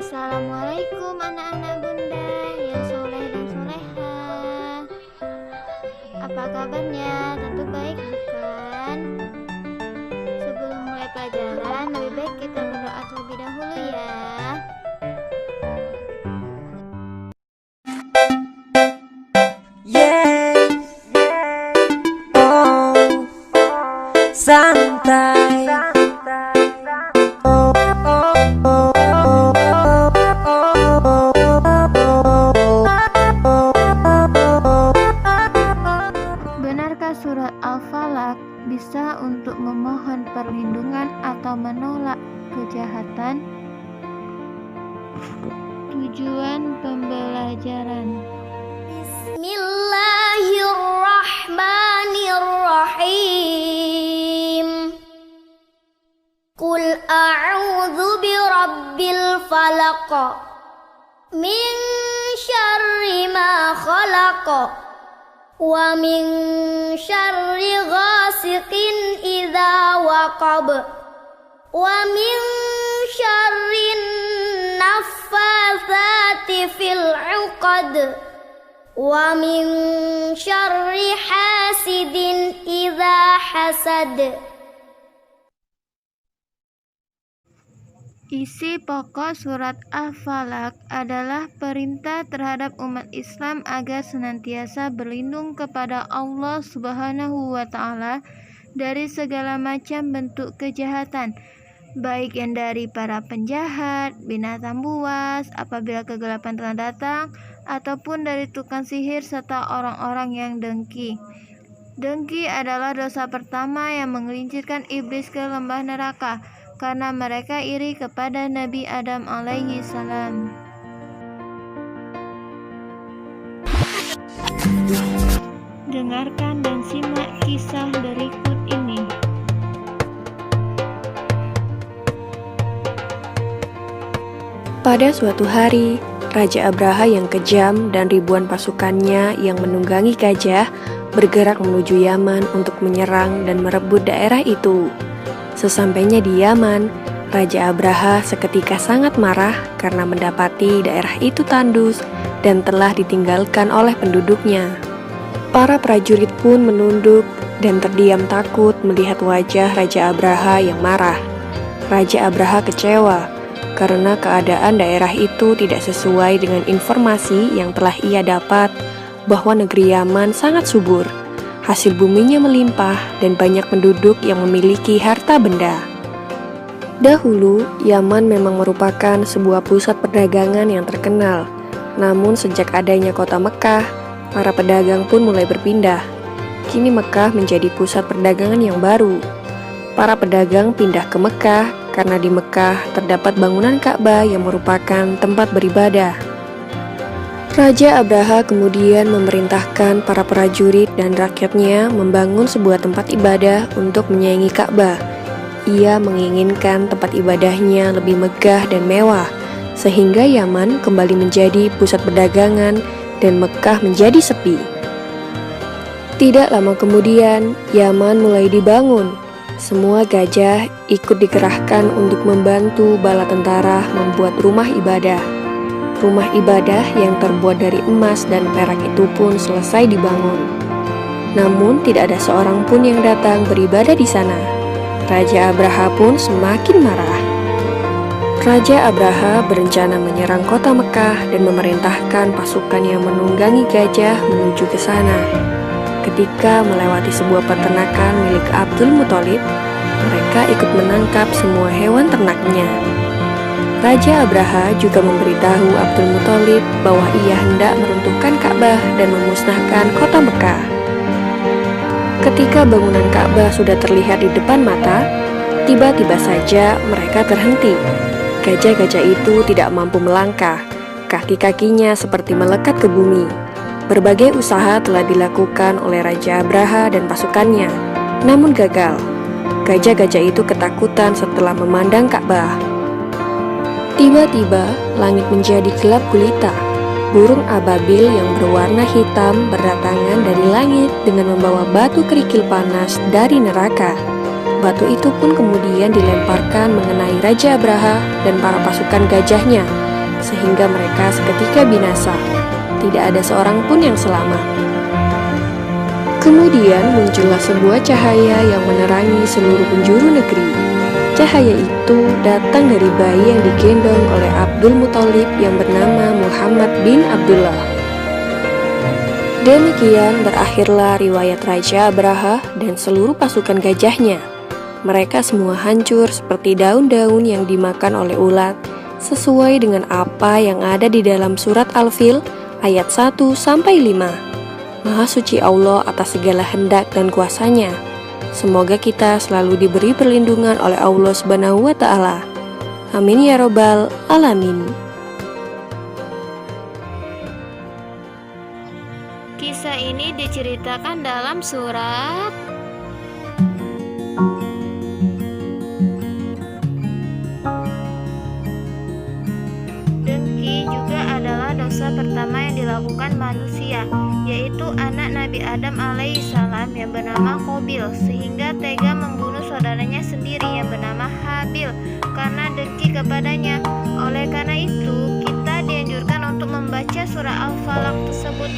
Assalamualaikum anak-anak bunda yang soleh dan soleha. Apa kabarnya? Tentu baik bukan? Sebelum mulai pelajaran, lebih baik kita berdoa terlebih dahulu ya. Santai. Benarkah surat Al-Falaq bisa untuk memohon perlindungan atau menolak kejahatan? Tujuan pembelajaran. Bismillahirrahmanirrahim. Qul a'udzu birabbil falaq min syarri ma khalaq wa min syarri ghasiqin idza waqab wa min syarri naffatsati fil 'uqad wa min syarri hasidin idza hasad. Isi pokok surat Al-Falaq adalah perintah terhadap umat Islam agar senantiasa berlindung kepada Allah Subhanahu wa Ta'ala dari segala macam bentuk kejahatan, baik yang dari para penjahat, binatang buas apabila kegelapan telah datang, ataupun dari tukang sihir serta orang-orang yang dengki. Dengki adalah dosa pertama yang menggelincirkan iblis ke lembah neraka, karena mereka iri kepada Nabi Adam alaihi salam. Dengarkan dan simak kisah berikut ini. Pada suatu hari, Raja Abraha yang kejam dan ribuan pasukannya yang menunggangi gajah bergerak menuju Yaman untuk menyerang dan merebut daerah itu. Sesampainya di Yaman, Raja Abraha seketika sangat marah karena mendapati daerah itu tandus dan telah ditinggalkan oleh penduduknya. Para prajurit pun menunduk dan terdiam takut melihat wajah Raja Abraha yang marah. Raja Abraha kecewa karena keadaan daerah itu tidak sesuai dengan informasi yang telah ia dapat bahwa negeri Yaman sangat subur. Hasil buminya melimpah dan banyak penduduk yang memiliki harta benda. Dahulu, Yaman memang merupakan sebuah pusat perdagangan yang terkenal. Namun sejak adanya kota Mekah, para pedagang pun mulai berpindah. Kini Mekah menjadi pusat perdagangan yang baru. Para pedagang pindah ke Mekah karena di Mekah terdapat bangunan Ka'bah yang merupakan tempat beribadah. Raja Abraha kemudian memerintahkan para prajurit dan rakyatnya membangun sebuah tempat ibadah untuk menyaingi Ka'bah. Ia menginginkan tempat ibadahnya lebih megah dan mewah, sehingga Yaman kembali menjadi pusat perdagangan dan Mekah menjadi sepi. Tidak lama kemudian, Yaman mulai dibangun. Semua gajah ikut dikerahkan untuk membantu bala tentara membuat rumah ibadah. Rumah ibadah yang terbuat dari emas dan perak itu pun selesai dibangun. Namun tidak ada seorang pun yang datang beribadah di sana. Raja Abraha pun semakin marah. Raja Abraha berencana menyerang kota Mekah dan memerintahkan pasukan yang menunggangi gajah menuju ke sana. Ketika melewati sebuah peternakan milik Abdul Muthalib, mereka ikut menangkap semua hewan ternaknya. Raja Abraha juga memberitahu Abdul Muthalib bahwa ia hendak meruntuhkan Ka'bah dan memusnahkan kota Mekah. Ketika bangunan Ka'bah sudah terlihat di depan mata, tiba-tiba saja mereka terhenti. Gajah-gajah itu tidak mampu melangkah, kaki-kakinya seperti melekat ke bumi. Berbagai usaha telah dilakukan oleh Raja Abraha dan pasukannya, namun gagal. Gajah-gajah itu ketakutan setelah memandang Ka'bah. Tiba-tiba, langit menjadi gelap gulita. Burung ababil yang berwarna hitam berdatangan dari langit dengan membawa batu kerikil panas dari neraka. Batu itu pun kemudian dilemparkan mengenai Raja Abraha dan para pasukan gajahnya, sehingga mereka seketika binasa. Tidak ada seorang pun yang selamat. Kemudian muncullah sebuah cahaya yang menerangi seluruh penjuru negeri. Cahaya itu datang dari bayi yang digendong oleh Abdul Muthalib yang bernama Muhammad bin Abdullah. Demikian berakhirlah riwayat Raja Abraha dan seluruh pasukan gajahnya. Mereka semua hancur seperti daun-daun yang dimakan oleh ulat, sesuai dengan apa yang ada di dalam surat Al-Fil ayat 1-5. Maha suci Allah atas segala hendak dan kuasanya. Semoga kita selalu diberi perlindungan oleh Allah Subhanahu wa Ta'ala. Amin ya Robbal Alamin. Kisah ini diceritakan dalam surat Dengki juga adalah dosa pertama yang dilakukan manusia, yaitu anak Nabi Adam alaihissalam yang bernama Qabil, sehingga tega membunuh saudaranya sendiri yang bernama Habil karena dengki kepadanya. Oleh karena itu, kita dianjurkan untuk membaca surah Al-Falaq tersebut.